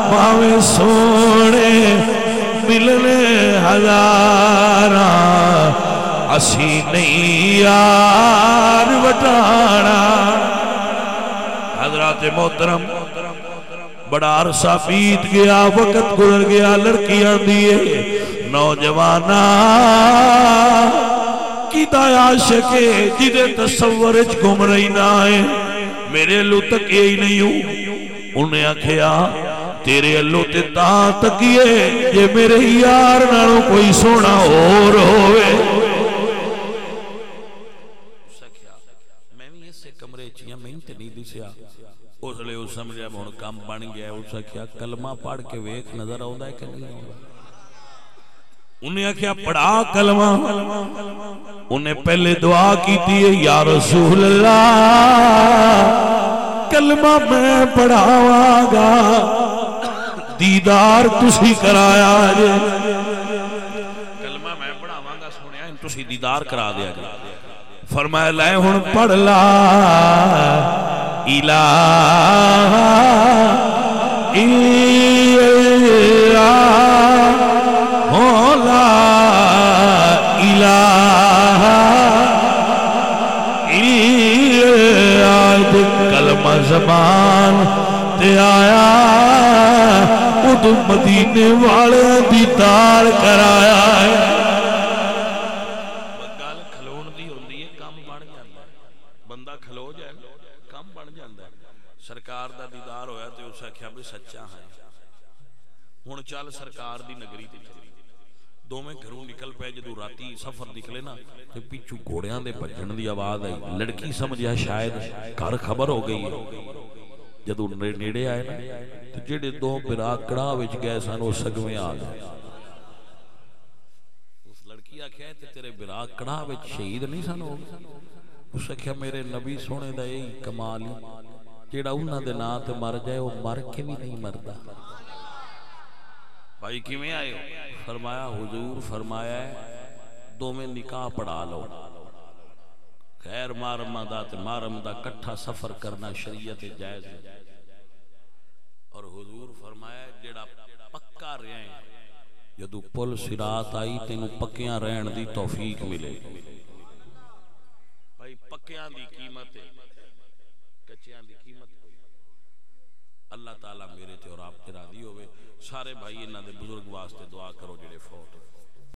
باویں سونے ملنے ہزاراں اسی نہیں یار وٹانا حضرات محترم بڑا عرصہ بیت گیا وقت گزر گیا لڑکی آندی ہے نوجوانا کی دایا عاشقے جدے تصور اچ گم رہی نہ ہے میرے اللہ تک یہی نہیں ہوں انہیں آکھیا تیرے اللہ تے تاں تکیے یہ میرے یار نالوں کوئی سونا اور ہوئے میں بھی اس سے کمرے چیاں میں تے نہیں دسیا اس لئے اس سمجھا بہن کام بن گیا اس سے کیا کلمہ پڑھ کے ویک نظر آؤں ہے کہ نہیں آؤں انہیں کیا پڑھا کلمہ انہیں پہلے دعا کی تھی یا رسول اللہ کلمہ میں پڑھاواں گا دیدار تسی کرایا جے کلمہ میں پڑھاواں گا سنیا ان تسی دیدار کرا دیا جے فرمایا لائے ہن پڑھ لا الہ الا لا الہ الا کلمہ زبان تے آیا ادو مدینے والے دیدار کرایا ہے گل کھلون دی ہوندی ہے کام بن جاندا ہے بندہ کھلو جائے کام بن جاندا ہے سرکار دا دیدار ہویا تے اس آکھیا بھی سچا ہے ہن چل سرکار دی نگری تے چلی دو میں گھروں نکل پے جدو راتی سفر نکلے نا تے پیچھو گھوڑیاں دے بھجن دی آواز آئی لڑکی سمجھا شاید گھر خبر ہو گئی ہے جدو نیڑے آئے نا تو جڑے دو برا کڑا وچ گئے سن وہ سگویں آ گئے اس لڑکی آکھیا تے تیرے برا کڑا وچ شہید نہیں سن ہو گئے اس کہا میرے نبی سونے دا یہی کمال ہی جیڑا انہاں دے نا تے مر جائے وہ مر کے بھی نہیں مردا بھائی کیویں آئے ہو فرمایا حضور فرمایا ہے دو میں نکاح پڑھا لو غیر محرم دا تے محرم دا کٹھا سفر کرنا شریعت جائز ہے اور حضور فرمایا جیڑا پکا رہے جدو پل صراط آئی تینوں پکیاں رہن دی توفیق ملے بھائی پکیاں دی قیمت ہے کچیاں دی قیمت کوئی اللہ تعالیٰ میرے تے اور آپ کے راضی ہوئے سارے بھائی انہاں دے بزرگ واسطے دعا کرو جڑے فوت